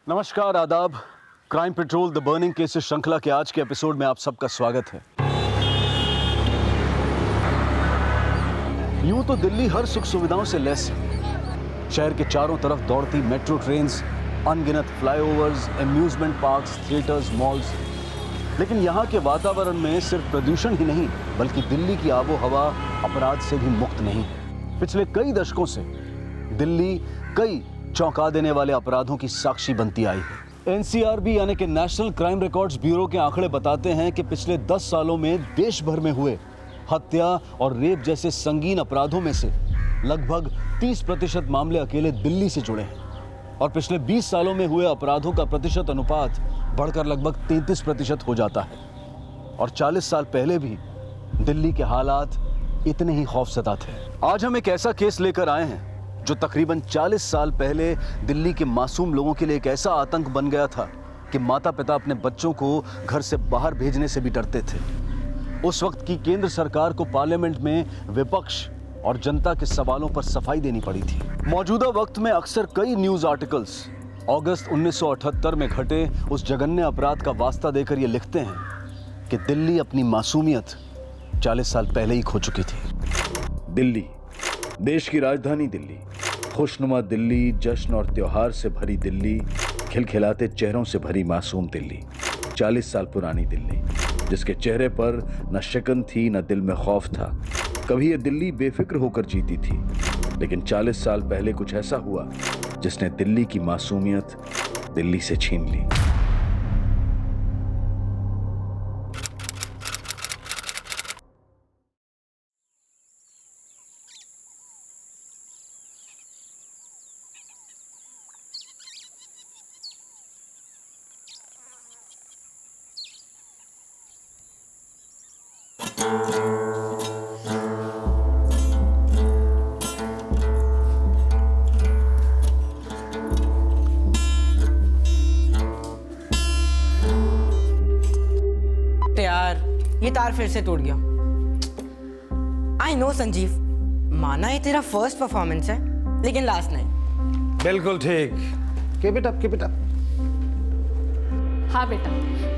नमस्कार, आदाब। Crime petrol the burning cases श्रृंखला के आज के एपिसोड में आप सबका स्वागत है। यूं तो दिल्ली हर सुख सुविधाओं से लैस है। शहर के चारों तरफ दौड़ती मेट्रो ट्रेन्स, अनगिनत flyovers, amusement parks, theatres, malls. लेकिन यहाँ के वातावरण में सिर्फ प्रदूषण ही नहीं बल्कि दिल्ली की आबो हवा अपराध से भी मुक्त नहीं। पिछले कई दशकों से दिल्ली कई चौंका देने वाले अपराधों की साक्षी बनती आई है। एनसीआरबी यानी कि नेशनल क्राइम रिकॉर्ड्स ब्यूरो के आंकड़े बताते हैं कि पिछले 10 सालों में देश भर में हुए हत्या और रेप जैसे संगीन अपराधों में से लगभग 30% मामले अकेले दिल्ली से जुड़े हैं और पिछले 20 सालों में हुए अपराधों का प्रतिशत अनुपात बढ़कर लगभग 33% हो जाता है। और 40 साल पहले भी दिल्ली के हालात इतने ही खौफजदा थे। आज हम एक ऐसा केस लेकर आए हैं जो तकरीबन 40 साल पहले दिल्ली के मासूम लोगों के लिए एक ऐसा आतंक बन गया था कि माता पिता अपने बच्चों को घर से बाहर भेजने से भी डरते थे। उस वक्त की केंद्र सरकार को पार्लियामेंट में विपक्ष और जनता के सवालों पर सफाई देनी पड़ी थी। मौजूदा वक्त में अक्सर कई न्यूज आर्टिकल्स अगस्त 1978 में घटे उस जघन्य अपराध का वास्ता देकर ये लिखते हैं कि दिल्ली अपनी मासूमियत 40 साल पहले ही खो चुकी थी। दिल्ली, देश की राजधानी दिल्ली, खुशनुमा दिल्ली, जश्न और त्योहार से भरी दिल्ली, खिलखिलाते चेहरों से भरी मासूम दिल्ली, 40 साल पुरानी दिल्ली, जिसके चेहरे पर न शिकन थी न दिल में खौफ था। कभी ये दिल्ली बेफिक्र होकर जीती थी, लेकिन 40 साल पहले कुछ ऐसा हुआ जिसने दिल्ली की मासूमियत दिल्ली से छीन ली। ये तार फिर से टूट गया। आई नो संजीव, माना ये तेरा फर्स्ट परफॉर्मेंस है लेकिन लास्ट नहीं। बिल्कुल ठीक। Keep it up, keep it up. हाँ बेटा,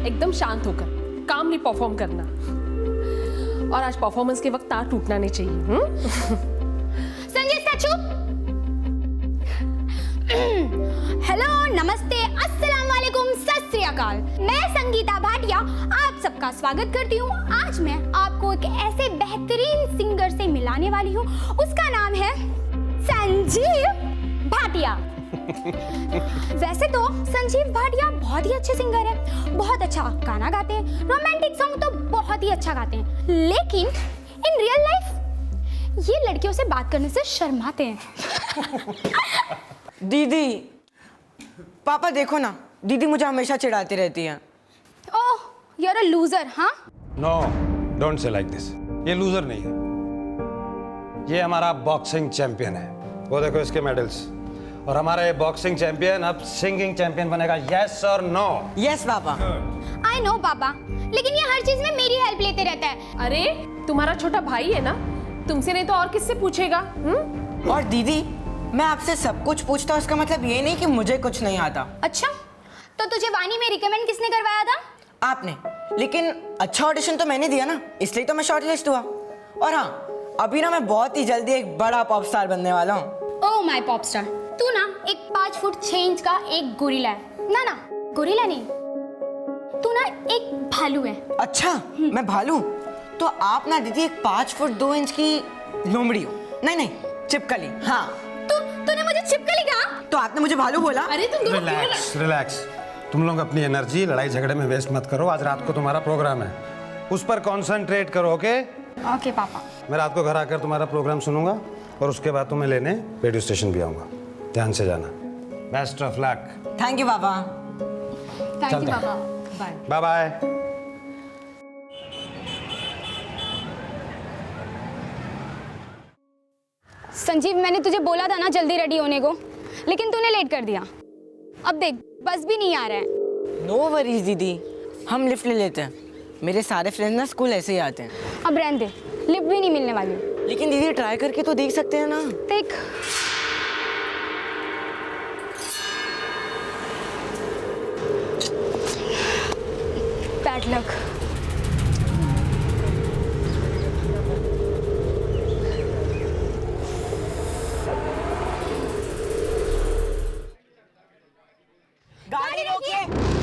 एकदम शांत होकर कामली परफॉर्म करना। और आज परफॉर्मेंस के वक्त तार टूटना नहीं चाहिए। संजय स्टैचू। हेलो, नमस्ते, अस्सलाम वालेकुम, सत श्री अकाल। मैं संगीता भाटिया आप सबका स्वागत करती हूँ। आज मैं आपको एक ऐसे बेहतरीन सिंगर से मिलाने वाली हूँ। उसका नाम है संजीव भाटिया। वैसे तो संजीव भाटिया बहुत ही अच्छे सिंगर है, बहुत अच्छा गाना गाते हैं, रोमांटिक सॉन्ग तो बहुत ही अच्छा गाते हैं, लेकिन इन रियल लाइफ ये लड़कियों से बात करने से शर्माते हैं। दीदी, पापा देखो ना, दीदी मुझे हमेशा चिढ़ाती रहती है। Oh, you are a loser, हाँ? No, don't say like this. ये लूजर नहीं है, ये हमारा बॉक्सिंग चैंपियन है। वो देखो इसके मेडल्स। और हमारा ये बॉक्सिंग चैंपियन अब सिंगिंग चैंपियन बनेगा। यस और नो? यस पापा। आई नो पापा, लेकिन ये हर चीज में मेरी हेल्प लेते रहता है। अरे तुम्हारा छोटा भाई है ना, तुमसे नहीं तो और किससे पूछेगा? और दीदी, मैं आपसे सब कुछ पूछता हूँ, इसका मतलब ये नहीं कि मुझे कुछ नहीं आता। अच्छा, तो तुझे वानी में रिकमेंड किसने करवाया था? आपने। लेकिन अच्छा ऑडिशन तो मैंने दिया ना, इसलिए तो मैं शॉर्टलिस्ट हुआ। और हाँ, अभी ना मैं बहुत ही जल्दी एक बड़ा पॉप स्टार बनने वाला हूँ। ओह माय पॉप स्टार, तू ना एक 5 फुट 6 इंच का एक गोरिल्ला है। ना ना, गोरिल्ला नहीं, तू ना एक भालू है। अच्छा, मैं भालू? तो आप ना दीदी एक 5 फुट 2 इंच की लोमड़ी हो। नहीं नहीं, चिपकली। हाँ, तूने मुझे छिपकली कहा? तो आपने मुझे भालू बोला। अरे तुम दोनों रिलैक्स, रिलैक्स। तुम लोग अपनी एनर्जी लड़ाई झगड़े में वेस्ट मत करो। आज रात को तुम्हारा प्रोग्राम है, उस पर कंसंट्रेट करो। ओके ओके पापा। मैं रात को घर आकर तुम्हारा प्रोग्राम सुनूंगा और उसके बाद तुम्हें लेने रेडियो स्टेशन भी आऊंगा। ध्यान से जाना। Best of luck. Thank you पापा। थैंक यू पापा। Bye bye bye. संजीव, मैंने तुझे बोला था ना जल्दी रेडी होने को, लेकिन तूने लेट कर दिया। अब देख, बस भी नहीं आ रहा है। नो वरीज दीदी, हम लिफ्ट ले लेते हैं। मेरे सारे फ्रेंड्स ना स्कूल ऐसे ही आते हैं। अब रहने दे, लिफ्ट भी नहीं मिलने वाली। लेकिन दीदी ट्राई करके तो देख सकते हैं ना। देख, बैड लक। गाड़ी रोकिए,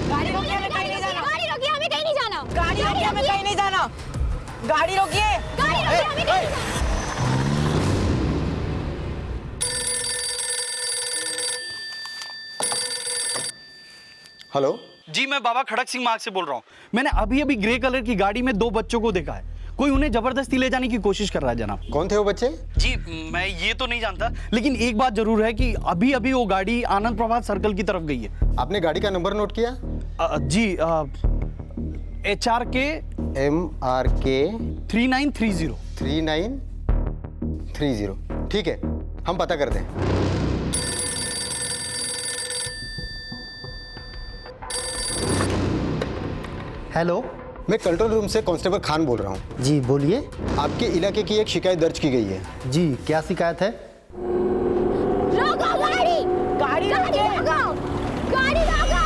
गाड़ी रोकिए, हमें कहीं नहीं जाना। गाड़ी रोकिए, हमें कहीं नहीं जाना। गाड़ी रोकिए, हमें कहीं नहीं जाना। गाड़ी रोकिए, गाड़ी रोकिए, हमें कहीं नहीं जाना। हेलो जी, मैं बाबा खड़क सिंह मार्ग से बोल रहा हूँ। मैंने अभी अभी ग्रे कलर की गाड़ी में 2 बच्चों को देखा है। कोई उन्हें जबरदस्ती ले जाने की कोशिश कर रहा है जनाब। कौन थे वो बच्चे? जी, मैं ये तो नहीं जानता, लेकिन एक बात जरूर है कि अभी अभी वो गाड़ी आनंद प्रभात सर्कल की तरफ गई है। आपने गाड़ी का नंबर नोट किया? जी, HRK MRK 3930। 3930। ठीक है, हम पता करते हैं। हेलो, मैं कंट्रोल रूम से कांस्टेबल खान बोल रहा हूँ। जी बोलिए। आपके इलाके की एक शिकायत दर्ज की गई है। जी, क्या शिकायत है? रोको गाड़ी, गाड़ी रोकिए, रोको, गाड़ी रोको,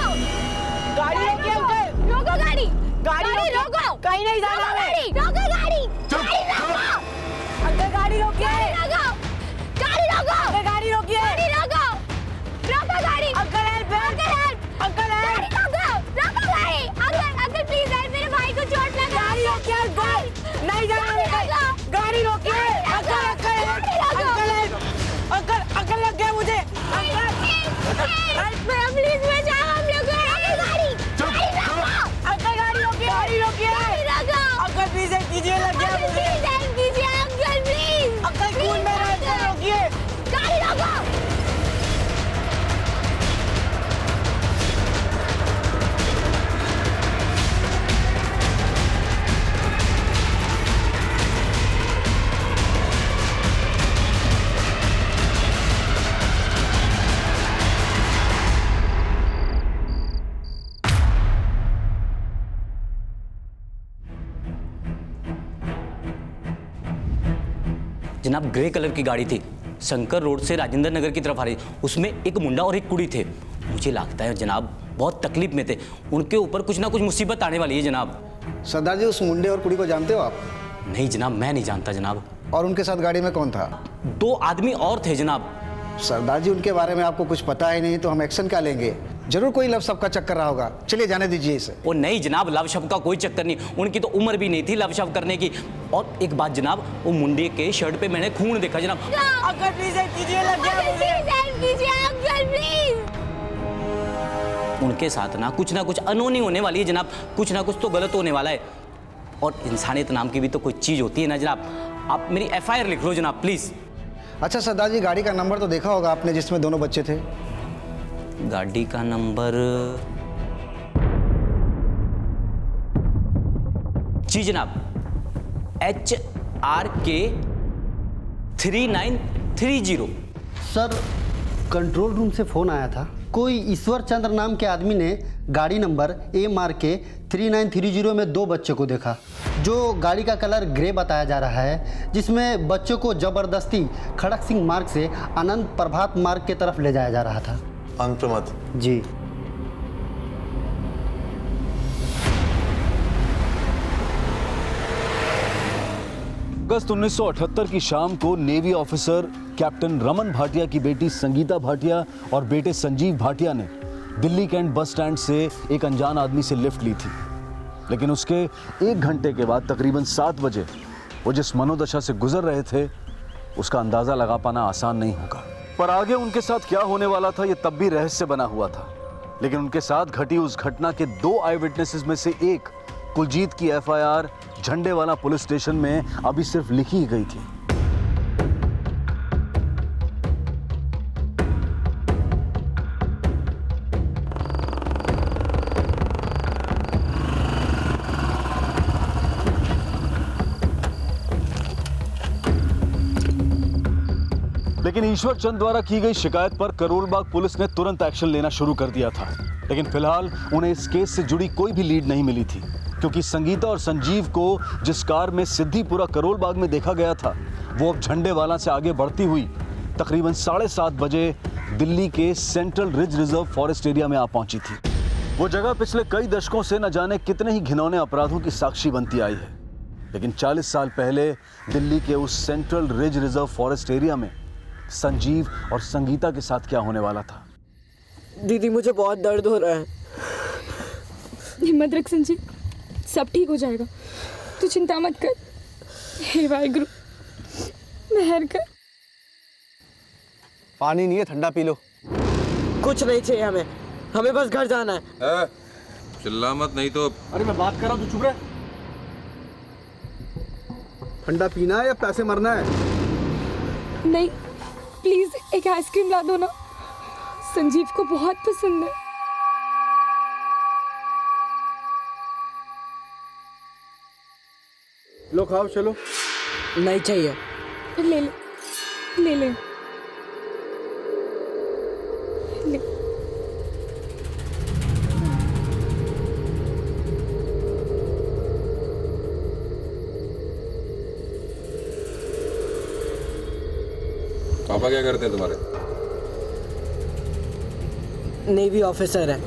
गाड़ी रोकिए अंकल, रोको गाड़ी, गाड़ी रोको, कहीं नहीं जाना हमें। रोको गाड़ी, गाड़ी रोको, अंकल गाड़ी रोकिए, रोको, गाड़ी रोको, अंकल गाड़ी रोकिए, गाड़ी रोको, रोको गाड़ी, uncle help, uncle help, uncle help, गाड़ी रोको, रोको गाड़ी, अंकल अंकल प्लीज हेल्प, मेरे भाई को चोट लगा। गाड़ी रोकिए अंकल, नहीं जाना हमें कहीं। गाड़ी रोकिए, uncle uncle help, uncle help, uncle uncle लग गया मुझे, अंकल प्लीज बचाओ हम लोग को। रोको गाड़ी, गाड़ी रोको, अंकल गाड़ी रोकिए, गाड़ी रोकिए, गाड़ी रोको, अंकल प्लीज हेल्प कीजिए, लग गया मुझे, प्लीज हेल्प कीजिए अंकल प्लीज। अंकल खून में रहा है, रोकिए। गाड़ी रोको। जनाब, ग्रे कलर की गाड़ी थी, शंकर रोड से राजेंद्र नगर की तरफ आ रही। उसमें एक मुंडा और एक कुड़ी थे। मुझे लगता है जनाब बहुत तकलीफ में थे, उनके ऊपर कुछ ना कुछ मुसीबत आने वाली है जनाब। सरदार जी, उस मुंडे और कुड़ी को जानते हो आप? नहीं जनाब, मैं नहीं जानता जनाब। और उनके साथ गाड़ी में कौन था? 2 आदमी और थे जनाब। सरदार जी, उनके बारे में आपको कुछ पता ही नहीं तो हम एक्शन क्या लेंगे? जरूर कोई लव सब का चक्कर रहा होगा। चलिए जाने दीजिए इसे। वो नहीं जनाब, लव शव का कोई चक्कर नहीं, उनकी तो उम्र भी नहीं थी लव शव करने की। और एक बात जनाब, वो मुंडे के शर्ट पे मैंने खून देखा जनाब। अंकल प्लीज हेल्प कीजिए, लग गया अंकल मुझे। प्लीज हेल्प कीजिए अंकल प्लीज। उनके साथ ना कुछ अनहोनी होने वाली है जनाब, कुछ ना कुछ तो गलत होने वाला है। और इंसानियत नाम की भी तो कोई चीज़ होती है ना जनाब। आप मेरी FIR लिख लो जनाब प्लीज़। अच्छा सरदार जी, गाड़ी का नंबर तो देखा होगा आपने जिसमें दोनों बच्चे थे? गाड़ी का नंबर, जी जनाब, HRK 3930। सर, कंट्रोल रूम से फ़ोन आया था। कोई ईश्वर चंद्र नाम के आदमी ने गाड़ी नंबर MRK 3930 में 2 बच्चों को देखा, जो गाड़ी का कलर ग्रे बताया जा रहा है, जिसमें बच्चों को ज़बरदस्ती खड़क सिंह मार्ग से आनंद प्रभात मार्ग की तरफ ले जाया जा रहा था। आनंद प्रभात जी। अगस्त 1978 की शाम को navy officer captain Raman Bhatia की बेटी संगीता भाटिया और बेटे संजीव भाटिया ने दिल्ली कैंट बस स्टैंड से एक अनजान आदमी से लिफ्ट ली थी। लेकिन उसके 1 घंटे के बाद तकरीबन 7 बजे वो जिस मनोदशा से गुजर रहे थे उसका अंदाजा लगा पाना आसान नहीं होगा। पर आगे उनके साथ क्या होने वाला था ये तब भी रहस्य बना हुआ था। लेकिन उनके साथ घटी उस घटना के 2 आई विटनेसेस में से एक कुलजीत की FIR झंडेवाला पुलिस स्टेशन में अभी सिर्फ लिखी ही गई थी। लेकिन ईश्वर चंद द्वारा की गई शिकायत पर करोलबाग पुलिस ने तुरंत एक्शन लेना शुरू कर दिया था। लेकिन फिलहाल उन्हें इस केस से जुड़ी कोई भी लीड नहीं मिली थी, क्योंकि संगीता और संजीव को जिस कार में सिद्धिपुरा करोलबाग में देखा गया था वो अब झंडेवाला से आगे बढ़ती हुई तकरीबन 7:30 बजे दिल्ली के central ridge reserve forest area में आ पहुंची थी। वो जगह पिछले कई दशकों से न जाने कितने ही घिनौने अपराधों की साक्षी बनती आई है, लेकिन 40 साल पहले दिल्ली के उस central ridge reserve forest area में संजीव और संगीता के साथ क्या होने वाला था। दीदी मुझे बहुत दर्द हो रहा है। हिम्मत रख संजीव, सब ठीक हो जाएगा, तू चिंता मत कर। हे वाहिगुरु, मेहर कर। पानी नहीं है, ठंडा पी लो। कुछ नहीं चाहिए हमें, हमें बस घर जाना है। चिल्ला मत नहीं तो। अरे मैं बात कर रहा हूँ, तू चुप रह। ठंडा पीना है या पैसे मरना है? नहीं, प्लीज एक आइसक्रीम ला दो ना, संजीव को बहुत पसंद है। लो खाओ, चलो। नहीं चाहिए। ले ले, ले ले, ले। पापा क्या करते हैं तुम्हारे? नेवी ऑफिसर है,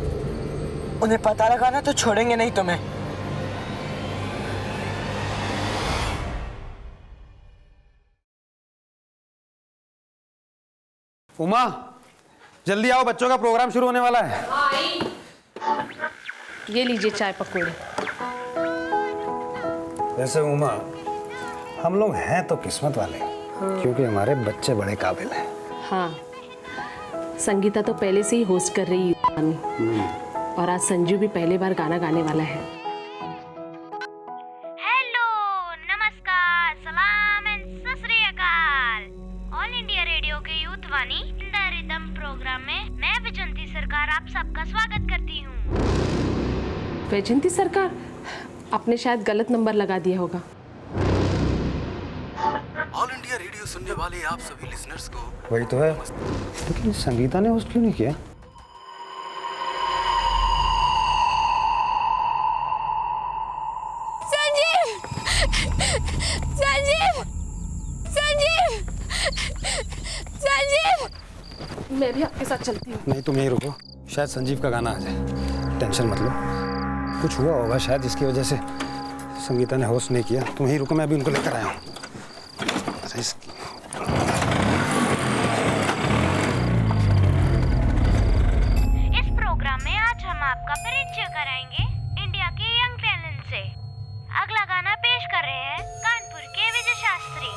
उन्हें पता लगा ना तो छोड़ेंगे नहीं तुम्हें। उमा, जल्दी आओ, बच्चों का प्रोग्राम शुरू होने वाला है। ये लीजिए चाय पकौड़े। वैसे उमा, हम लोग हैं तो किस्मत वाले, क्योंकि हमारे बच्चे बड़े काबिल हैं। हाँ, संगीता तो पहले से ही होस्ट कर रही है और आज संजू भी पहली बार गाना गाने वाला है। हेलो, नमस्कार, सलाम and Sat Sri Akal. All India Radio के youth Vani in the rhythm program में मैं वैजंती सरकार आप सबका स्वागत करती हूँ। वैजंती सरकार, आपने शायद गलत नंबर लगा दिया होगा। ऑल इंडिया रेडियो सुनने वाले आप सभी लिसनर्स को वही तो है, लेकिन संगीता ने होस्ट क्यों नहीं किया? संजीव, संजीव, संजीव, संजीव। मैं भी आपके साथ चलती हूँ। नहीं, तुम यहीं रुको, शायद संजीव का गाना आ जाए। टेंशन मत लो, कुछ हुआ होगा शायद जिसकी वजह से संगीता ने होस्ट नहीं किया। तुम यहीं रुको, मैं अभी उनको लेकर आया हूँ। इस प्रोग्राम में आज हम आपका परिचय कराएंगे इंडिया के यंग टैलेंट से। अगला गाना पेश कर रहे हैं कानपुर के विजय शास्त्री।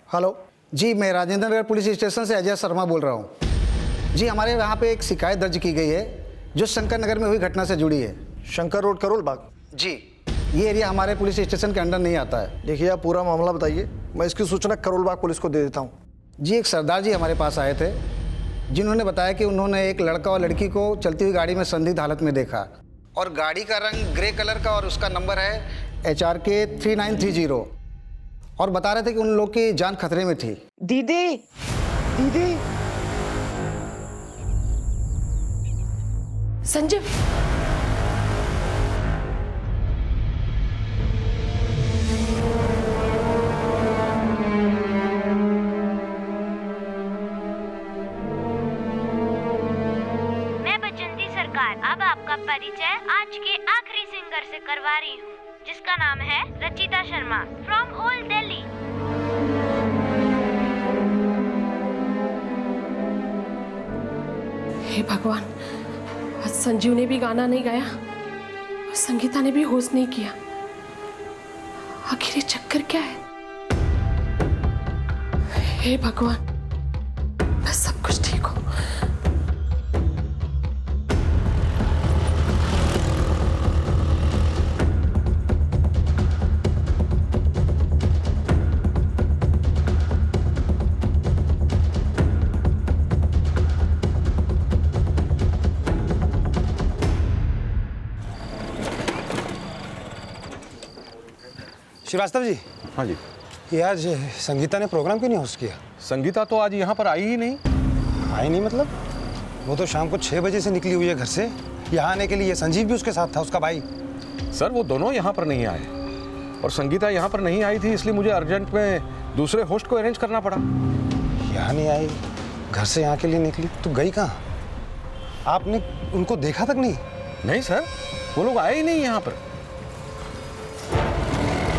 हेलो जी, मैं राजेंद्र नगर पुलिस स्टेशन से अजय शर्मा बोल रहा हूँ। जी, हमारे यहाँ पे एक शिकायत दर्ज की गई है जो शंकर नगर में हुई घटना से जुड़ी है। शंकर रोड, करोल बाग। जी, ये एरिया हमारे पुलिस स्टेशन के अंडर नहीं आता है। देखिए, आप पूरा मामला बताइए, मैं इसकी सूचना करोल बाग पुलिस को दे देता हूँ। जी, एक सरदार जी हमारे पास आए थे जिन्होंने बताया कि उन्होंने एक लड़का और लड़की को चलती हुई गाड़ी में संदिग्ध हालत में देखा और गाड़ी का रंग ग्रे कलर का और उसका नंबर है HRK 3930 और बता रहे थे कि उन लोग की जान खतरे में थी। दीदी, दीदी। संजीव, मैं वैजंती सरकार अब आपका परिचय आज के आखिरी सिंगर से करवा रही हूँ, जिसका नाम है रचिता शर्मा फ्रॉम ओल्ड दिल्ली। हे भगवान, आज संजीव ने भी गाना नहीं गाया और संगीता ने भी होस्ट नहीं किया। आखिर ये चक्कर क्या है? हे भगवान, बस सब कुछ ठीक हो। श्रीवास्तव जी। हाँ जी। ये आज संगीता ने प्रोग्राम क्यों नहीं होस्ट किया? संगीता तो आज यहाँ पर आई ही नहीं। आई नहीं मतलब? वो तो शाम को 6 बजे से निकली हुई है घर से यहाँ आने के लिए। संजीव भी उसके साथ था, उसका भाई। सर वो दोनों यहाँ पर नहीं आए और संगीता यहाँ पर नहीं आई थी, इसलिए मुझे अर्जेंट में दूसरे होस्ट को अरेंज करना पड़ा। यहाँ नहीं आई, घर से यहाँ के लिए निकली, तो गई कहाँ? आपने उनको देखा तक नहीं? नहीं सर, वो लोग आए ही नहीं यहाँ पर।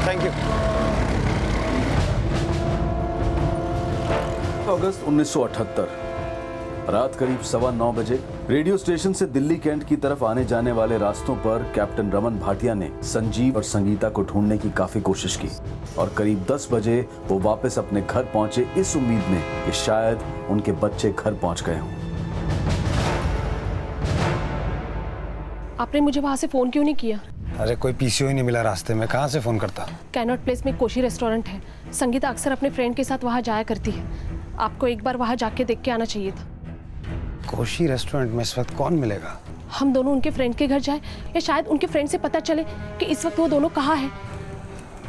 Thank you. अगस्त 1978 रात करीब 9:15 बजे रेडियो स्टेशन से दिल्ली कैंट की तरफ आने जाने वाले रास्तों पर कैप्टन रमन भाटिया ने संजीव और संगीता को ढूंढने की काफी कोशिश की और करीब 10 बजे वो वापस अपने घर पहुंचे इस उम्मीद में कि शायद उनके बच्चे घर पहुंच गए हों। आपने मुझे वहां से फोन क्यों नहीं किया? अरे कोई पीसीओ ही नहीं मिला रास्ते में, कहाँ से फोन करता? कैनॉट प्लेस में कोशी रेस्टोरेंट है। संगीता अक्सर अपने फ्रेंड के साथ वहां जाया करती है। आपको एक बार वहां जाके देख के आना चाहिए था। कोशी रेस्टोरेंट में इस वक्त कौन मिलेगा? हम दोनों उनके फ्रेंड के घर जाए या शायद उनके फ्रेंड से पता चले कि इस वक्त वो दोनों कहाँ हैं।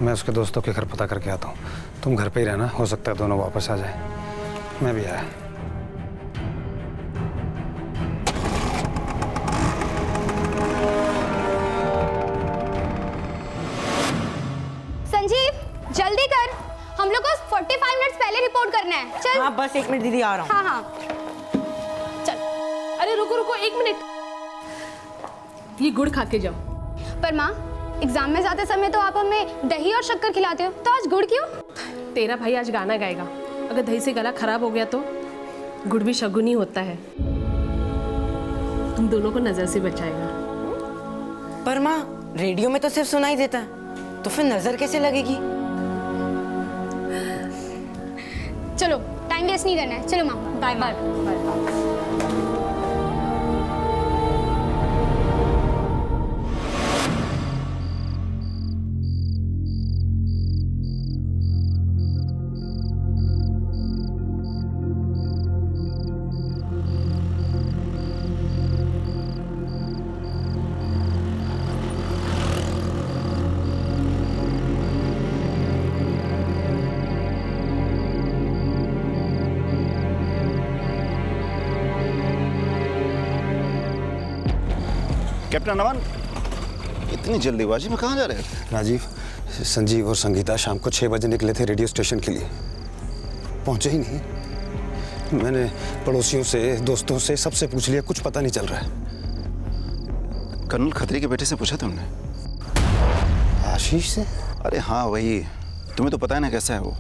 मैं उसके दोस्तों के घर पता करके आता हूँ, तुम घर पे ही रहना, हो सकता है दोनों वापस आ जाए। मैं भी आया। संजीव जल्दी कर, हम लोग को 45 मिनट्स पहले रिपोर्ट करना है। चल। हाँ बस 1 मिनट दीदी, आ रहा हूँ। हाँ हाँ चल। अरे रुको रुको 1 मिनट, ये गुड़ खा के जाओ। पर माँ, एग्जाम में जाते समय तो आप हमें दही और शक्कर खिलाते हो, तो आज गुड़ क्यों? तेरा भाई आज गाना गाएगा, अगर दही से गला खराब हो गया तो गुड़ भी शगुनी होता है, तुम दोनों को नजर से बचाएगा। पर माँ, रेडियो में तो सिर्फ सुनाई देता है, तो फिर नजर कैसे लगेगी? चलो टाइम वेस्ट नहीं करना है, चलो माँ। Bye bye. कैप्टन अमन, इतनी जल्दीबाजी में कहाँ जा रहे थे? राजीव, संजीव और संगीता शाम को 6 बजे निकले थे रेडियो स्टेशन के लिए, पहुंचे ही नहीं। मैंने पड़ोसियों से, दोस्तों से, सबसे पूछ लिया, कुछ पता नहीं चल रहा है। कर्नल खत्री के बेटे से पूछा तुमने? आशीष से? अरे हाँ वही, तुम्हें तो पता है ना कैसा है वो।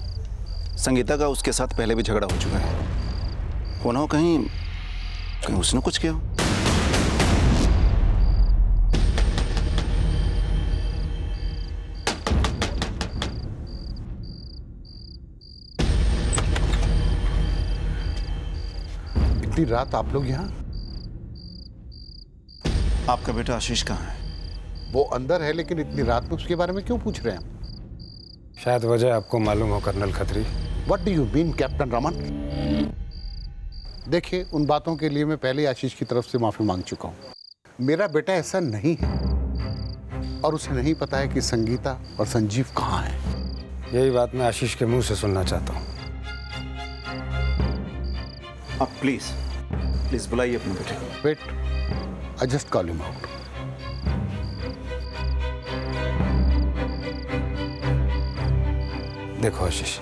संगीता का उसके साथ पहले भी झगड़ा हो चुका है। हो ना हो कहीं उसने कुछ किया हो। इतनी रात आप लोग यहाँ? आपका बेटा आशीष कहाँ है? वो अंदर है, लेकिन इतनी रात में उसके बारे में क्यों पूछ रहे हैं? शायद वजह आपको मालूम हो colonel Khatri. What do you mean, captain Raman? देखिए, उन बातों के लिए मैं पहले आशीष की तरफ से माफी मांग चुका हूँ। मेरा बेटा ऐसा नहीं है और उसे नहीं पता है कि संगीता और संजीव कहाँ हैं। यही बात मैं आशीष के मुंह से सुनना चाहता हूँ। आप प्लीज बुलाइए अपने बेटे को। Wait, I just call him out. देखो आशीष,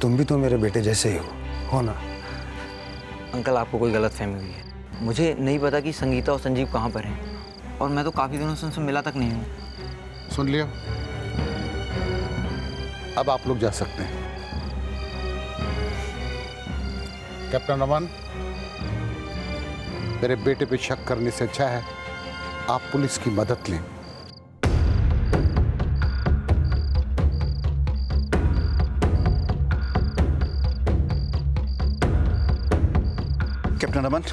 तुम भी तो मेरे बेटे जैसे ही हो ना? अंकल, आपको कोई गलतफहमी हुई है। मुझे नहीं पता कि संगीता और संजीव कहाँ पर हैं, और मैं तो काफी दिनों से उनसे मिला तक नहीं हूँ। सुन लिया, अब आप लोग जा सकते हैं। कैप्टन रमन, मेरे बेटे पे शक करने से अच्छा है आप पुलिस की मदद लें। कैप्टन रमन,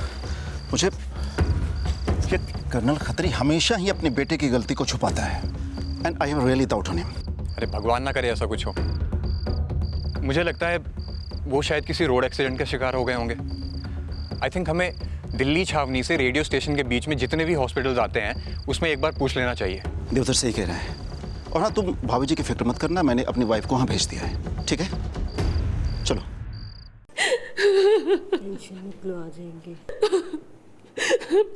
मुझे ये कर्नल खत्री हमेशा ही अपने बेटे की गलती को छुपाता है, and I have really doubt on him. अरे भगवान ना करे ऐसा कुछ हो। मुझे लगता है वो शायद किसी रोड एक्सीडेंट का शिकार हो गए होंगे। आई थिंक हमें दिल्ली छावनी से रेडियो स्टेशन के बीच में जितने भी हॉस्पिटल्स आते हैं उसमें एक बार पूछ लेना चाहिए। देवधर सही कह रहे हैं, और हाँ, तुम भाभी जी की फिक्र मत करना, मैंने अपनी वाइफ को वहाँ भेज दिया है, ठीक है? चलो। आ जाएंगे।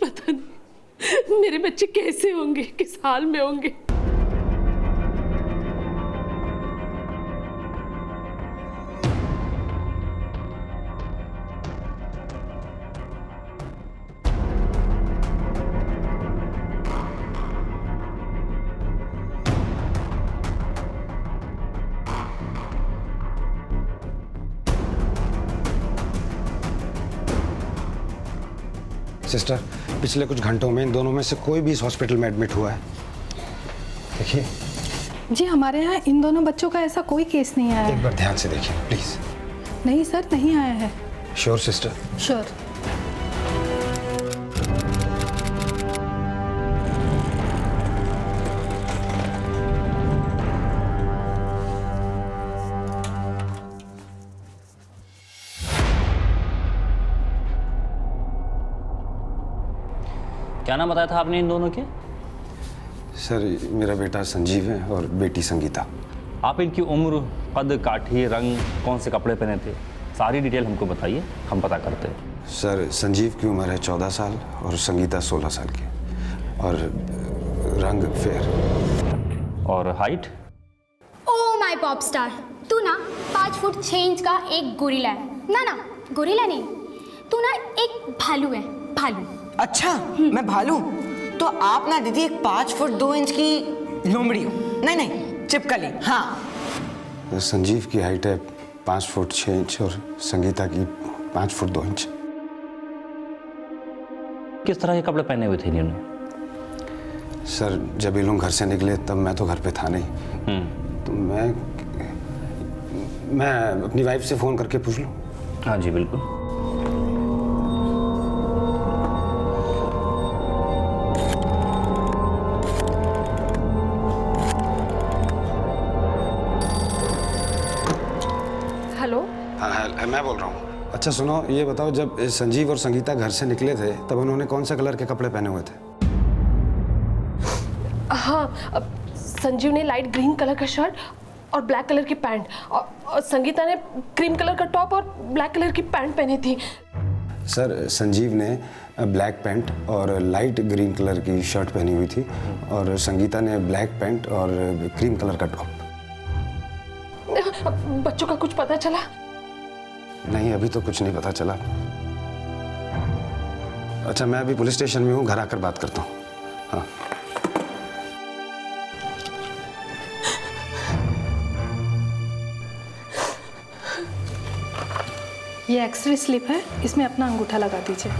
पता नहीं मेरे बच्चे कैसे होंगे, किस हाल में होंगे। सिस्टर, पिछले कुछ घंटों में इन दोनों में से कोई भी इस हॉस्पिटल में एडमिट हुआ है? देखिए। जी हमारे यहाँ इन दोनों बच्चों का ऐसा कोई केस नहीं आया है। एक बार ध्यान से देखिए प्लीज। नहीं सर, नहीं आया है। Sure sister? श्योर। क्या नाम बताया था आपने इन दोनों के? सर, मेरा बेटा संजीव है और बेटी संगीता। आप इनकी उम्र, कद, काठी, रंग, कौन से कपड़े पहने थे, सारी डिटेल हमको बताइए, हम पता करते हैं। सर, संजीव की उम्र है 14 साल और संगीता 16 साल की, और रंग फेयर। और height? Oh my pop star, तू ना 5 फुट 6 इंच का एक गोरिल्ला है। ना गोरिल्ला नहीं, तू ना एक भालू है, भालू। अच्छा, मैं भालू? तो आप ना दीदी एक 5 फुट 2 इंच की लोमड़ी हो। नहीं, चिपकली। हाँ। संजीव की हाइट है 5 फुट 6 इंच और संगीता की 5 फुट 2 इंच। किस तरह के कपड़े पहने हुए थे इन्होंने? सर, जब ये लोग घर से निकले तब मैं तो घर पे था नहीं, तो मैं अपनी वाइफ से फ़ोन करके पूछ लूँ? हाँ जी बिल्कुल। मैं बोल रहा हूँ। अच्छा सुनो, ये बताओ, जब संजीव और संगीता घर से निकले थे तब उन्होंने कौन सा कलर के कपड़े पहने हुए थे? हाँ, संजीव ने लाइट ग्रीन कलर का शर्ट और ब्लैक कलर की पैंट, और संगीता ने क्रीम कलर का टॉप और ब्लैक कलर की पैंट पहनी थी। सर, संजीव ने ब्लैक पैंट और लाइट ग्रीन कलर की शर्ट पहनी हुई थी और संगीता ने ब्लैक पैंट और क्रीम कलर का टॉप। बच्चों का कुछ पता चला? नहीं, अभी तो कुछ नहीं पता चला। अच्छा, मैं अभी पुलिस स्टेशन में हूँ, घर आकर बात करता हूँ। हाँ। ये एक्सरे स्लिप है, इसमें अपना अंगूठा लगा दीजिए।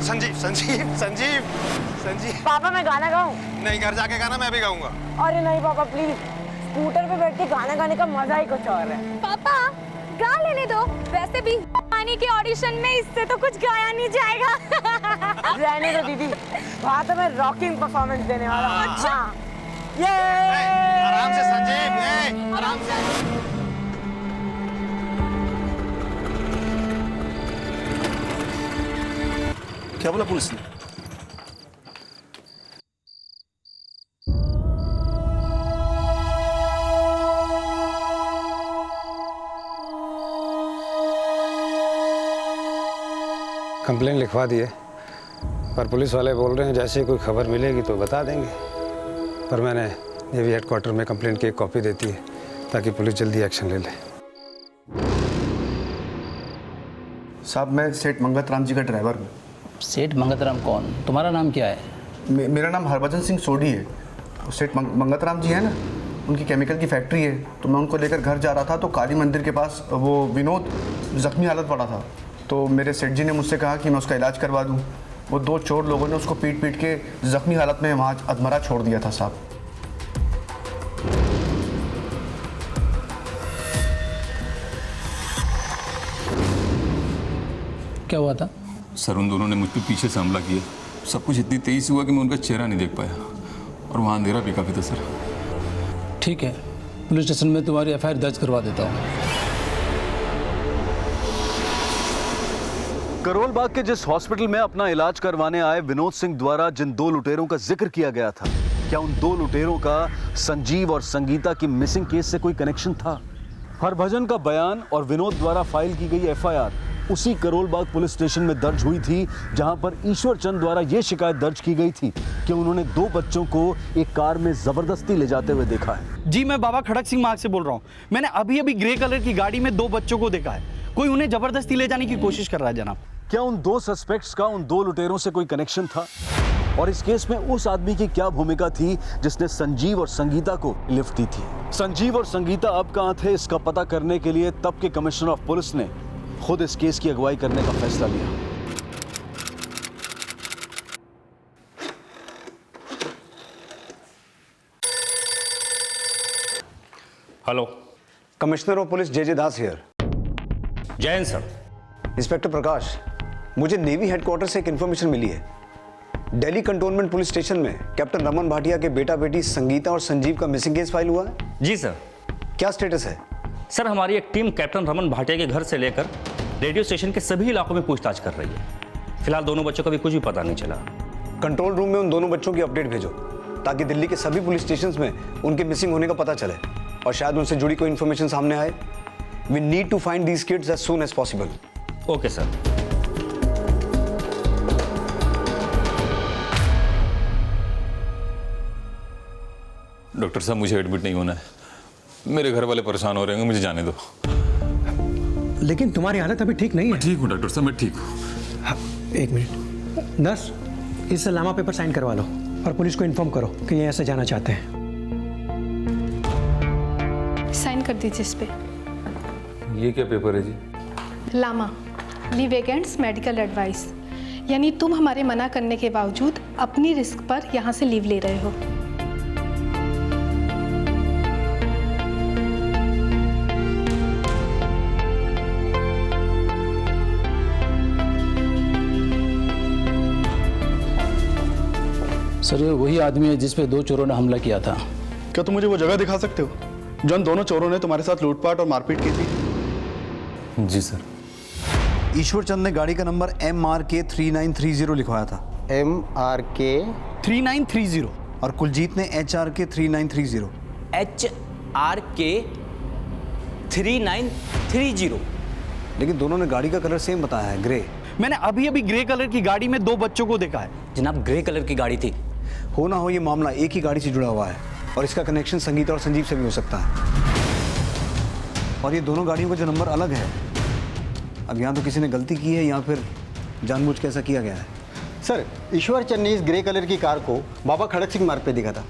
संजीव संजीव संजीव संजीव। पापा, मैं गाना गाऊं? नहीं, घर जाके गाना, मैं भी गाऊंगा। अरे नहीं पापा प्लीज, स्कूटर पे बैठ के गाना गाने का मजा ही कुछ और है। पापा गा लेने दो, वैसे भी पानी के ऑडिशन में इससे तो कुछ गाया नहीं जाएगा। रहने दो दीदी, वहाँ तो मैं रॉकिंग परफॉर्मेंस देने वाला हूँ। अच्छा। ये आराम से संजीव, आराम से। क्या बोला पुलिस ने? कंप्लेन लिखवा दिए, पर पुलिस वाले बोल रहे हैं जैसे ही कोई खबर मिलेगी तो बता देंगे। पर मैंने नेवी हेडक्वार्टर में कंप्लेन की एक कॉपी देती है ताकि पुलिस जल्दी एक्शन ले ले। साहब, मैं सेठ मंगत राम जी का ड्राइवर हूँ। सेठ मंगत राम कौन? तुम्हारा नाम क्या है? मेरा नाम हरभजन सिंह सोढ़ी है। सेठ मंगत राम जी है ना, उनकी केमिकल की फैक्ट्री है, तो मैं उनको लेकर घर जा रहा था तो काली मंदिर के पास वो विनोद जख्मी हालत पड़ा था। तो मेरे सेठ जी ने मुझसे कहा कि मैं उसका इलाज करवा दूं। वो 2 चोर लोगों ने उसको पीट पीट के जख्मी हालत में वहाँ अधमरा छोड़ दिया था साहब। क्या हुआ था? सर, उन दोनों ने मुझ पर पीछे से हमला किया। सब कुछ इतनी तेजी से हुआ कि मैं उनका चेहरा नहीं देख पाया, और वहाँ अंधेरा भी काफ़ी था सर। ठीक है, पुलिस स्टेशन में तुम्हारी एफआईआर दर्ज करवा देता हूँ। करोल बाग के जिस हॉस्पिटल में अपना इलाज करवाने आए विनोद सिंह द्वारा जिन दो लुटेरों का जिक्र किया गया था, क्या उन दो लुटेरों का संजीव और संगीता की मिसिंग केस से कोई कनेक्शन था? हरभजन का बयान और विनोद द्वारा फाइल की गई एफआईआर उसी करोल बाग पुलिस स्टेशन में दर्ज हुई थी जहां पर ईश्वर चंद द्वारा यह शिकायत दर्ज की गई थी कि उन्होंने दो बच्चों को एक कार में जबरदस्ती ले जाते हुए देखा है। जी, मैं बाबा खड़क सिंह मार्ग से बोल रहा हूँ। मैंने अभी अभी ग्रे कलर की गाड़ी में दो बच्चों को देखा है। कोई उन्हें जबरदस्ती ले जाने की कोशिश कर रहा है जनाब। क्या उन दो सस्पेक्ट्स का उन दो लुटेरों से कोई कनेक्शन था? और इस केस में उस आदमी की क्या भूमिका थी जिसने संजीव और संगीता को लिफ्ट दी थी? संजीव और संगीता अब कहां थे, इसका पता करने के लिए तब के कमिश्नर ऑफ पुलिस ने खुद इस केस की अगुवाई करने का फैसला लिया। Hello, commissioner of police J Das here. Jain sir. Inspector Prakash, मुझे नेवी हेडक्वार्टर से एक इन्फॉर्मेशन मिली है। दिल्ली कंटोनमेंट पुलिस स्टेशन में कैप्टन रमन भाटिया के बेटा बेटी संगीता और संजीव का मिसिंग केस फाइल हुआ है। जी सर। क्या स्टेटस है? सर, हमारी एक टीम कैप्टन रमन भाटिया के घर से लेकर रेडियो स्टेशन के सभी इलाकों में पूछताछ कर रही है। फिलहाल दोनों बच्चों का भी कुछ भी पता नहीं चला। कंट्रोल रूम में उन दोनों बच्चों की अपडेट भेजो ताकि दिल्ली के सभी पुलिस स्टेशंस में उनके मिसिंग होने का पता चले और शायद उनसे जुड़ी कोई इन्फॉर्मेशन सामने आए। We need to find these kids as soon as possible. Okay sir. Doctor साहब, मुझे एडमिट नहीं होना है। मेरे घर वाले परेशान हो रहे हैं, मुझे जाने दो। लेकिन तुम्हारी हालत अभी ठीक नहीं है। ठीक हूँ डॉक्टर साहब, मैं ठीक हूँ। एक मिनट। 10 इस लामा पेपर साइन करवा लो और पुलिस को इन्फॉर्म करो कि ये ऐसे जाना चाहते हैं। साइन कर दीजिए इस पे। ये क्या पेपर है जी? LAMA leave against medical advice, यानी तुम हमारे मना करने के बावजूद अपनी रिस्क पर यहाँ से लीव ले रहे हो। सर, ये वही आदमी है जिस पे दो चोरों ने हमला किया था। क्या तुम मुझे वो जगह दिखा सकते हो जौन दोनों चोरों ने तुम्हारे साथ लूटपाट और मारपीट की थी? जी सर। ईश्वर चंद ने गाड़ी का नंबर MRK 3930 लिखवाया था। MRK 3930। और कुलजीत ने HRK 3930। HRK 3930। लेकिन दोनों ने गाड़ी का कलर सेम बताया है, ग्रे। मैंने अभी अभी ग्रे कलर की गाड़ी में दो बच्चों को देखा है। जनाब, ग्रे कलर की गाड़ी थी। हो ना हो ये मामला एक ही गाड़ी से जुड़ा हुआ है और इसका कनेक्शन संगीता और संजीव से भी हो सकता है। और ये दोनों गाड़ियों का जो नंबर अलग है, अब यहाँ तो किसी ने गलती की है या फिर जानबूझ के ऐसा किया गया है। सर, ईश्वर चंद ने इस ग्रे कलर की कार को बाबा खड़क सिंह मार्ग पे देखा था,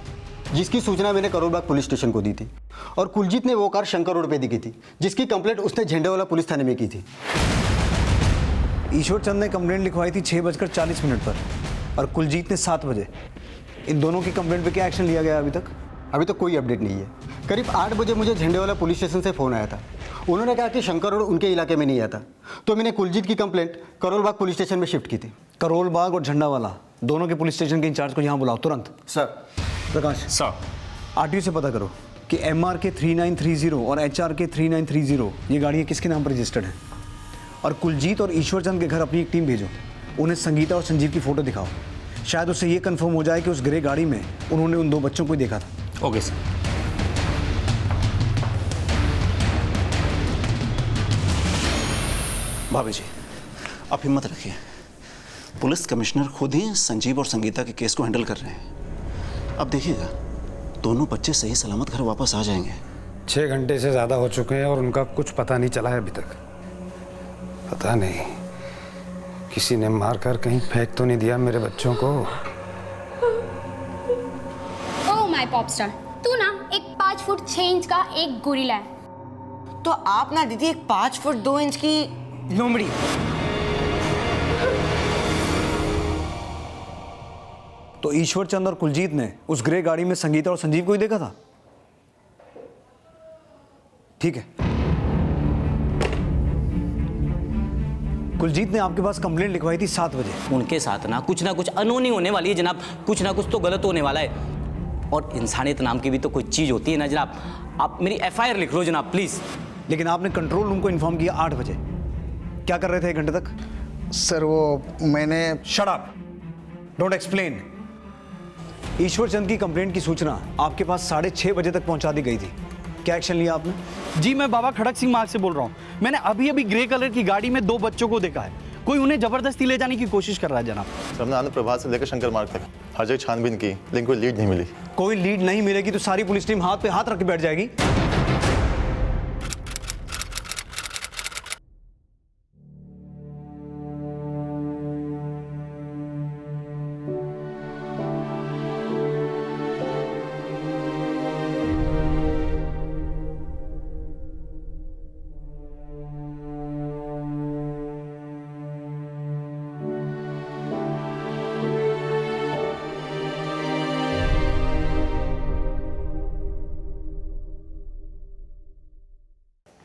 जिसकी सूचना मैंने करोल बाग पुलिस स्टेशन को दी थी। और कुलजीत ने वो कार शंकर रोड पे दिखी थी, जिसकी कंप्लेंट उसने झंडेवाला पुलिस थाने में की थी। ईश्वर चंद ने कंप्लेंट लिखवाई थी 6:40 पर और कुलजीत ने 7 बजे। इन दोनों की कंप्लेंट पे क्या एक्शन लिया गया अभी तक? अभी तक कोई अपडेट नहीं है। करीब 8 बजे मुझे झंडेवाला पुलिस स्टेशन से फ़ोन आया था। उन्होंने कहा कि शंकर रोड उनके इलाके में नहीं आता, तो मैंने कुलजीत की complaint Karol Bagh police station में शिफ्ट की थी। करोल बाग और झंडावाला दोनों के पुलिस स्टेशन के इंचार्ज को यहाँ बुलाओ तुरंत। सर। प्रकाश सर, RTO से पता करो कि MRK 3930 और HRK 3930 ये गाड़ियाँ किसके नाम पर रजिस्टर्ड हैं। और कुलजीत और ईश्वर चंद के घर अपनी एक टीम भेजो, उन्हें संगीता और संजीव की फ़ोटो दिखाओ। शायद उससे ये कंफर्म हो जाए कि उस ग्रे गाड़ी में उन्होंने उन दो बच्चों को ही देखा था। Okay sir. भाभी जी, आप हिम्मत रखिए। पुलिस कमिश्नर खुद ही संजीव और संगीता के केस को हैंडल कर रहे हैं। अब देखिएगा, दोनों बच्चे सही सलामत घर वापस आ जाएंगे। 6 घंटे से ज़्यादा हो चुके हैं और उनका कुछ पता नहीं चला है अभी तक। पता नहीं किसी ने मारकर कहीं फेंक तो नहीं दिया मेरे बच्चों को। ओह माय पॉपस्टार, तू ना एक 5 फुट 6 इंच का एक गोरिल्ला है। तो आप ना दीदी एक 5 फुट 2 इंच की लोमड़ी। तो ईश्वर चंद और कुलजीत ने उस ग्रे गाड़ी में संगीता और संजीव को ही देखा था। ठीक है, कुलजीत ने आपके पास कंप्लेंट लिखवाई थी 7 बजे। उनके साथ ना कुछ अनहोनी होने वाली है जनाब, कुछ ना कुछ तो गलत होने वाला है। और इंसानियत नाम की भी तो कोई चीज़ होती है ना जनाब। आप मेरी FIR लिख लो जनाब प्लीज़। लेकिन आपने कंट्रोल रूम को इन्फॉर्म किया 8 बजे, क्या कर रहे थे 1 घंटे तक? सर वो मैंने शट अप, डोंट एक्सप्लेन। ईश्वर चंद की कंप्लेंट की सूचना आपके पास 6:30 बजे तक पहुंचा दी गई थी, क्या एक्शन लिया आपने? जी मैं बाबा खड़क सिंह मार्ग से बोल रहा हूँ। मैंने अभी अभी ग्रे कलर की गाड़ी में 2 बच्चों को देखा है। कोई उन्हें जबरदस्ती ले जाने की कोशिश कर रहा है जनाब। हमने आनंद प्रभात से लेकर शंकर मार्ग तक हर जगह छानबीन की, लेकिन कोई लीड नहीं मिली। कोई लीड नहीं मिलेगी तो सारी पुलिस टीम हाथ पे हाथ रख के बैठ जाएगी।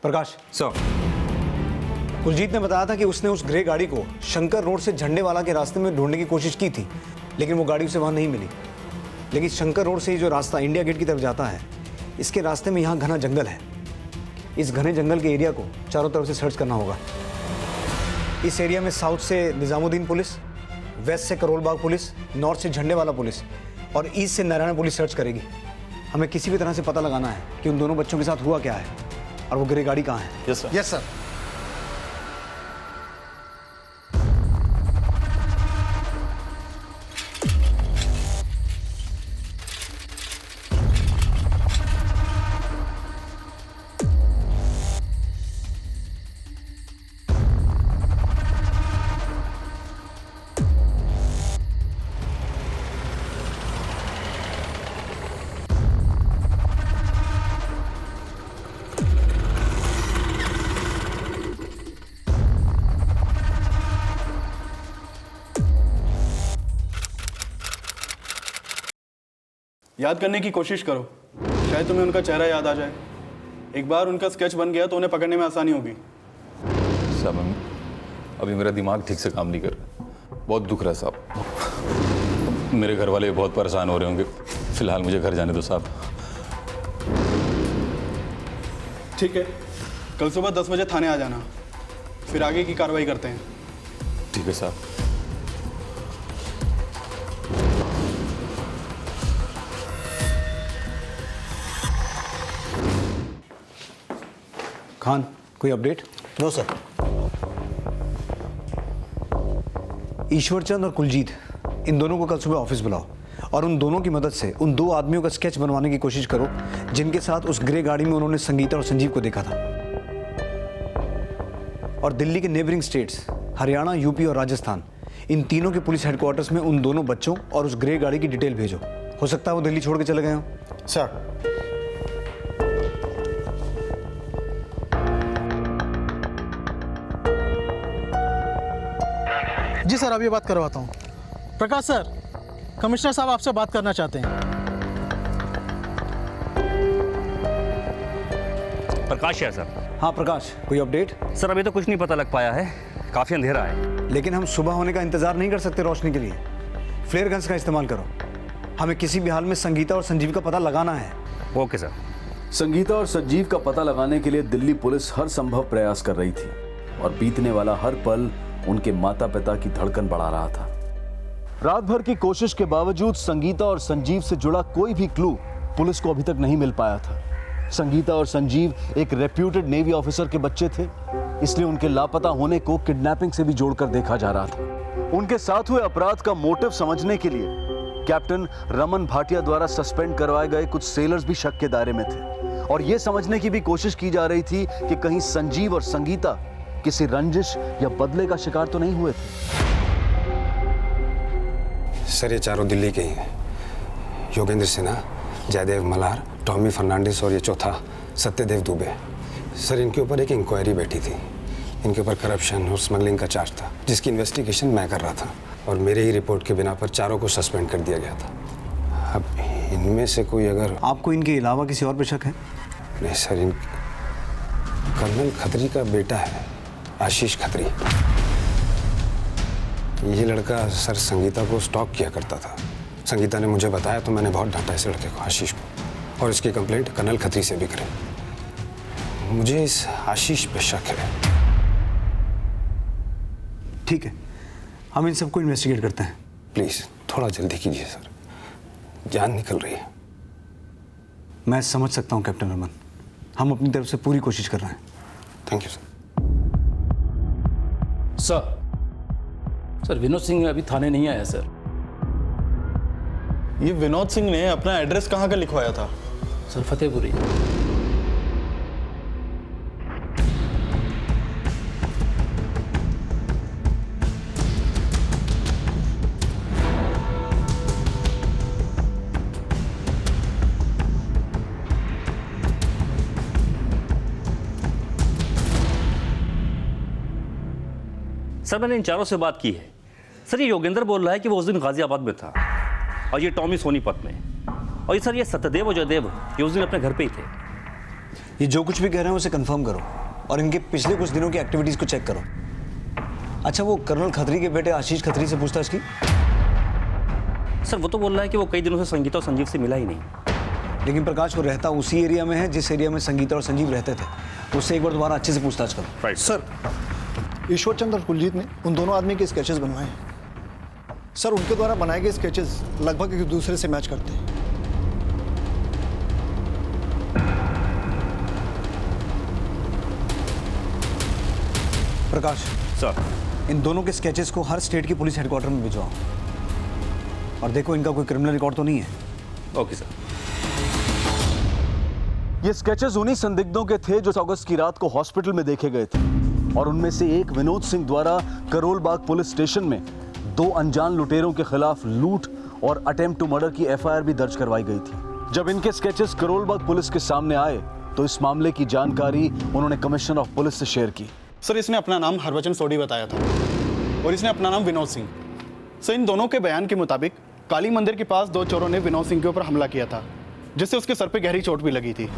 प्रकाश सर, कुलजीत ने बताया था कि उसने उस ग्रे गाड़ी को शंकर रोड से झंडेवाला के रास्ते में ढूंढने की कोशिश की थी, लेकिन वो गाड़ी उसे वहां नहीं मिली। लेकिन शंकर रोड से ये जो रास्ता इंडिया गेट की तरफ जाता है, इसके रास्ते में यहाँ घना जंगल है। इस घने जंगल के एरिया को चारों तरफ से सर्च करना होगा। इस एरिया में साउथ से निजामुद्दीन पुलिस, वेस्ट से करोल बाग पुलिस, नॉर्थ से झंडेवाला पुलिस और ईस्ट से नारायण पुलिस सर्च करेगी। हमें किसी भी तरह से पता लगाना है कि उन दोनों बच्चों के साथ हुआ क्या है और वो ग्रे गाड़ी कहाँ है। Yes sir. Yes sir. याद करने की कोशिश करो, शायद तुम्हें उनका चेहरा याद आ जाए। एक बार उनका स्केच बन गया तो उन्हें पकड़ने में आसानी होगी। साहब अभी मेरा दिमाग ठीक से काम नहीं कर रहा, बहुत दुख रहा है साहब। मेरे घर वाले बहुत परेशान हो रहे होंगे। फिलहाल मुझे घर जाने दो साहब। ठीक है, कल सुबह 10 बजे थाने आ जाना, फिर आगे की कार्रवाई करते हैं। ठीक है साहब। खान, कोई अपडेट? No sir. ईश्वरचंद और कुलजीत, इन दोनों को कल सुबह ऑफिस बुलाओ और उन दोनों की मदद से उन 2 आदमियों का स्केच बनवाने की कोशिश करो जिनके साथ उस ग्रे गाड़ी में उन्होंने संगीता और संजीव को देखा था। और दिल्ली के नेबरिंग स्टेट्स हरियाणा, यूपी और राजस्थान, इन तीनों के पुलिस हेडक्वार्टर्स में उन दोनों बच्चों और उस ग्रे गाड़ी की डिटेल भेजो। हो सकता है वो दिल्ली छोड़ के चले गए हों। सर। जी सर, अभी बात करवाता हूँ। प्रकाश सर, कमिश्नर साहब आपसे बात करना चाहते हैं। प्रकाश है सर। हाँ प्रकाश, कोई अपडेट? सर अभी तो कुछ नहीं पता लग पाया है, काफ़ी अंधेरा है। लेकिन हम सुबह होने का इंतजार नहीं कर सकते रोशनी के लिए। फ्लेयर गन्स का इस्तेमाल करो। हमें किसी भी हाल में संगीता और संजीव का पता लगाना है। Okay sir. संगीता और संजीव का पता लगाने के लिए दिल्ली पुलिस हर संभव प्रयास कर रही थी और बीतने वाला हर पल उनके माता पिता की धड़कन बढ़ा रहा था। रात भर की कोशिश के बावजूद संगीता और संजीव से जुड़ा कोई भी क्लू पुलिस को अभी तक नहीं मिल पाया था। संगीता और संजीव एक रेप्यूटेड नेवी ऑफिसर के बच्चे थे, इसलिए उनके लापता होने को किडनैपिंग से भी जोड़कर देखा जा रहा था। उनके साथ हुए अपराध का मोटिव समझने के लिए कैप्टन रमन भाटिया द्वारा सस्पेंड करवाए गए कुछ सेलर्स भी शक के दायरे में थे और यह समझने की भी कोशिश की जा रही थी कि कहीं संजीव और संगीता किसी रंजिश या बदले का शिकार तो नहीं हुए थे। सर ये चारों दिल्ली के ही हैं। योगेंद्र सिन्हा, जयदेव मल्हार, टॉमी फर्नांडिस और ये चौथा सत्यदेव दुबे। सर इनके ऊपर एक इंक्वायरी बैठी थी। इनके ऊपर करप्शन और स्मगलिंग का चार्ज था, जिसकी इन्वेस्टिगेशन मैं कर रहा था और मेरे ही रिपोर्ट के बिना पर चारों को सस्पेंड कर दिया गया था। अब इनमें से कोई अगर आपको इनके अलावा किसी और पे शक है? नहीं सर, इन कर्नल खत्री का बेटा है आशीष खत्री। ये लड़का सर संगीता को स्टॉक किया करता था संगीता ने मुझे बताया तो मैंने बहुत डांटा इस लड़के को, आशीष को, और इसकी कंप्लेंट कर्नल खत्री से भी करी। मुझे इस आशीष पे शक है। ठीक है, हम इन सबको इन्वेस्टिगेट करते हैं। प्लीज़ थोड़ा जल्दी कीजिए सर, जान निकल रही है। मैं समझ सकता हूँ कैप्टन रमन, हम अपनी तरफ से पूरी कोशिश कर रहे हैं। Thank you sir. Sir Vinod Singh अभी थाने नहीं आया सर। ये विनोद सिंह ने अपना एड्रेस कहाँ का लिखवाया था? सर फतेहपुरी। सर मैंने इन चारों से बात की है। सर ये योगेंद्र बोल रहा है कि वो उस दिन गाजियाबाद में था और ये टॉमी सोनीपत में, और ये सर ये सत्यदेव और जयदेव ये उस दिन अपने घर पे ही थे। ये जो कुछ भी कह रहे हैं उसे कंफर्म करो और इनके पिछले कुछ दिनों की एक्टिविटीज को चेक करो। अच्छा, वो कर्नल खत्री के बेटे आशीष खत्री से पूछताछ की? सर वो तो बोल रहा है कि वो कई दिनों से संगीता और संजीव से मिला ही नहीं। लेकिन प्रकाश, वो रहता उसी एरिया में है जिस एरिया में संगीता और संजीव रहते थे। उससे एक बार दोबारा अच्छे से पूछताछ करो। राइट सर, ईश्वरचंद और कुलजीत ने उन दोनों आदमी के स्केचेस बनवाए हैं। सर उनके द्वारा बनाए गए स्केचेस लगभग एक दूसरे से मैच करते हैं। प्रकाश सर, इन दोनों के स्केचेस को हर स्टेट की पुलिस हेडक्वार्टर में भिजवाओ और देखो इनका कोई क्रिमिनल रिकॉर्ड तो नहीं है। Okay sir. ये स्केचेस उन्हीं संदिग्धों के थे जो अगस्त की रात को हॉस्पिटल में देखे गए थे, और उनमें से एक विनोद सिंह द्वारा करोल बाग पुलिस स्टेशन में 2 अनजान लुटेरों के खिलाफ लूट और अटेम्प्ट टू मर्डर की एफआईआर भी दर्ज करवाई गई थी। जब इनके स्केचेस करोल बाग पुलिस के सामने आए तो इस मामले की जानकारी उन्होंने कमिश्नर ऑफ पुलिस से शेयर की। सर इसने अपना नाम हरभजन सोडी बताया था और इसने अपना नाम विनोद सिंह। सर इन दोनों के बयान के मुताबिक काली मंदिर के पास 2 चोरों ने विनोद सिंह के ऊपर हमला किया था, जिससे उसके सर पे गहरी चोट भी लगी थी।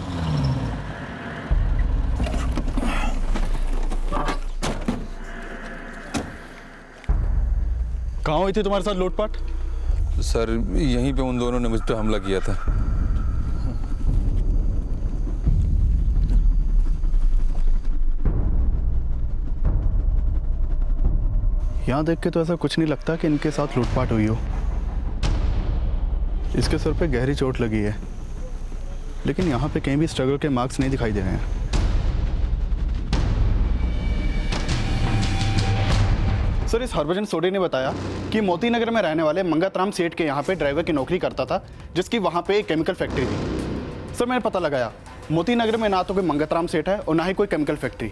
कहाँ हुई थी तुम्हारे साथ लूटपाट? सर यहीं पे उन दोनों ने मुझ पे हमला किया था। यहाँ देख के तो ऐसा कुछ नहीं लगता कि इनके साथ लूटपाट हुई हो। इसके सर पे गहरी चोट लगी है, लेकिन यहाँ पे कहीं भी स्ट्रगल के मार्क्स नहीं दिखाई दे रहे हैं। सर इस हरभजन सोडी ने बताया कि मोती नगर में रहने वाले मंगतराम सेठ के यहाँ पे ड्राइवर की नौकरी करता था, जिसकी वहाँ पे एक केमिकल फैक्ट्री थी। सर मैंने पता लगाया, मोती नगर में ना तो कोई मंगतराम सेठ है और ना ही कोई केमिकल फैक्ट्री।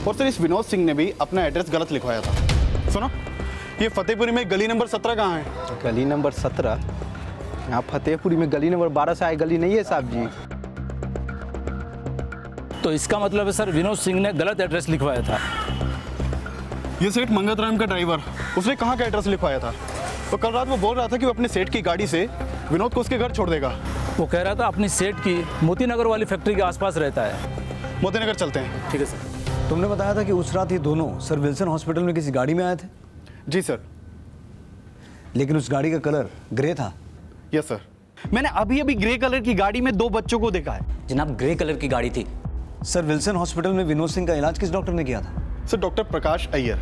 और सर इस विनोद सिंह ने भी अपना एड्रेस गलत लिखवाया था। सुनो, ये फतेहपुरी में गली नंबर 17 कहाँ है? गली नंबर 17? यहाँ फतेहपुरी में गली नंबर 12 से आए गली नहीं है साहब जी। तो इसका मतलब है सर विनोद सिंह ने गलत एड्रेस लिखवाया था। ये सेठ मंगतराम का ड्राइवर, उसने कहाँ का एड्रेस लिखवाया था? तो कल रात वो बोल रहा था कि वो अपने सेठ की गाड़ी से विनोद को उसके घर छोड़ देगा। वो कह रहा था अपनी सेठ की मोती नगर वाली फैक्ट्री के आसपास रहता है। मोती नगर चलते हैं। ठीक है सर। तुमने बताया था कि उस रात ये दोनों सर विल्सन हॉस्पिटल में किसी गाड़ी में आए थे? जी सर। लेकिन उस गाड़ी का कलर ग्रे था। यस सर, मैंने अभी अभी ग्रे कलर की गाड़ी में 2 बच्चों को देखा है। जनाब ग्रे कलर की गाड़ी थी। सर विल्सन हॉस्पिटल में विनोद सिंह का इलाज किस डॉक्टर ने किया था? सर डॉक्टर प्रकाश अय्यर।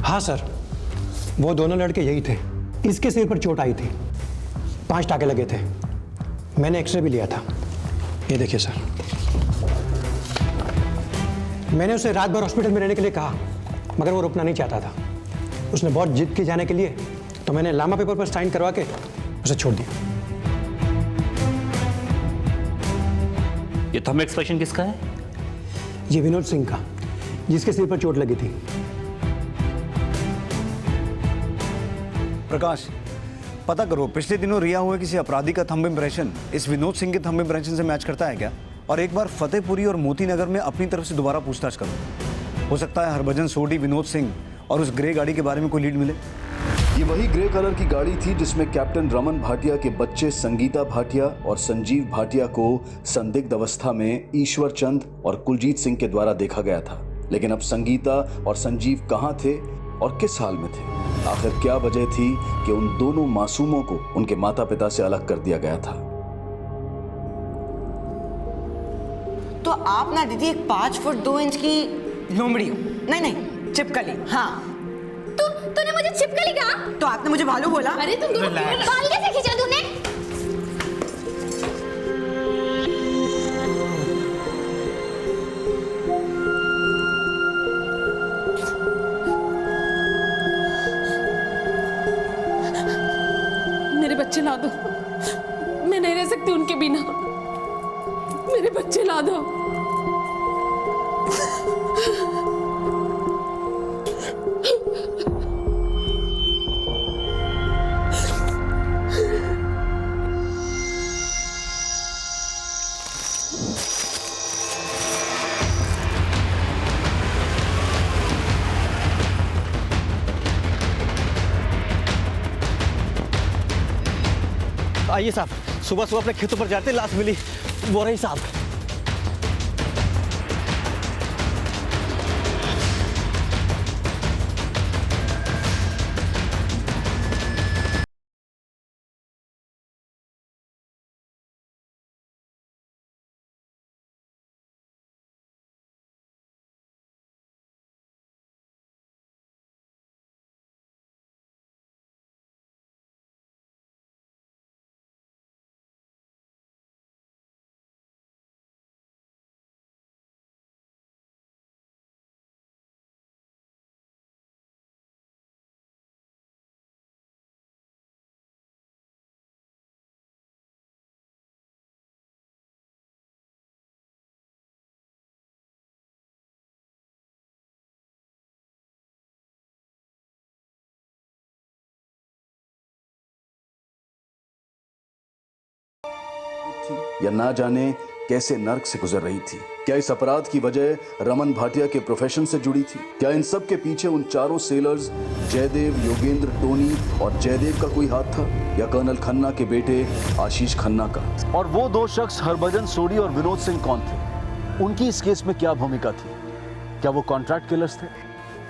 हाँ सर, वो दोनों लड़के यही थे। इसके सिर पर चोट आई थी, 5 टाके लगे थे। मैंने एक्सरे भी लिया था, ये देखिए सर। मैंने उसे रात भर हॉस्पिटल में रहने के लिए कहा, मगर वो रुकना नहीं चाहता था। उसने बहुत जिद की जाने के लिए, तो मैंने लामा पेपर पर साइन करवा के उसे छोड़ दिया। ये थंब एक्सप्रेशन किसका है? ये विनोद सिंह का, जिसके सिर पर चोट लगी थी। प्रकाश, पता करो पिछले दिनों रिया हुए किसी अपराधी का थंब इम्प्रेशन इस विनोद सिंह के थंब इम्प्रेशन से मैच करता है क्या? और एक बार फतेहपुरी और मोती नगर में अपनी तरफ से दोबारा पूछताछ करो। हो सकता है हरभजन सोडी, विनोद सिंह और उस ग्रे गाड़ी के बारे में कोई लीड मिले। ये वही ग्रे कलर की गाड़ी थी जिसमें कैप्टन रमन भाटिया के बच्चे संगीता भाटिया और संजीव भाटिया को संदिग्ध अवस्था में ईश्वर चंद और कुलजीत सिंह के द्वारा देखा गया था। लेकिन अब संगीता और संजीव कहाँ थे और किस हाल में थे? आखिर क्या वजह थी कि उन दोनों मासूमों को उनके माता पिता से अलग कर दिया गया था? तो आप ना दीदी एक 5 फुट 2 इंच की लोमड़ी हो। नहीं चिपकली। हाँ तूने मुझे छिपकली कहा? तो आपने मुझे भालू बोला। अरे तुम दोनों बाल कैसे खींचा तूने? मेरे बच्चे ला दो, मैं नहीं रह सकती उनके बिना। मेरे बच्चे ला दो। आइए साहब, सुबह सुबह अपने खेतों पर जाते लाश मिली, वो रही साहब। या ना जाने कैसे नर्क से गुजर रही थी। क्या इस अपराध की वजह रमन भाटिया के प्रोफेशन से जुड़ी थी? क्या इन सब के पीछे उन चारों सेलर्स जयदेव, योगेंद्र, टोनी और जयदेव का कोई हाथ था, या कर्नल खन्ना के बेटे आशीष खन्ना का? और वो दो शख्स हरभजन सोडी और विनोद सिंह कौन थे? उनकी इस केस में क्या भूमिका थी? क्या वो कॉन्ट्रैक्ट किलर्स थे?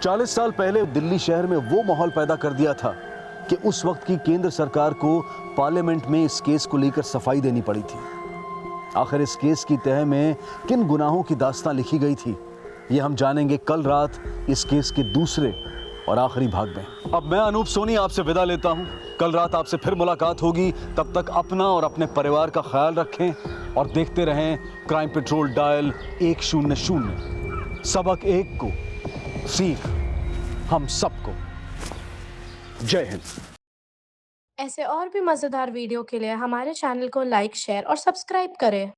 40 साल पहले दिल्ली शहर में वो माहौल पैदा कर दिया था कि उस वक्त की केंद्र सरकार को पार्लियामेंट में इस केस को लेकर सफाई देनी पड़ी थी। आखिर इस केस की तह में किन गुनाहों की दास्तां लिखी गई थी, ये हम जानेंगे कल रात इस केस के दूसरे और आखिरी भाग में। अब मैं अनूप सोनी आपसे विदा लेता हूं। कल रात आपसे फिर मुलाकात होगी। तब तक अपना और अपने परिवार का ख्याल रखें और देखते रहें क्राइम पेट्रोल डायल 100। सबक एक को सीख हम सबको। जय हिंद। ऐसे और भी मज़ेदार वीडियो के लिए हमारे चैनल को लाइक, शेयर और सब्सक्राइब करें।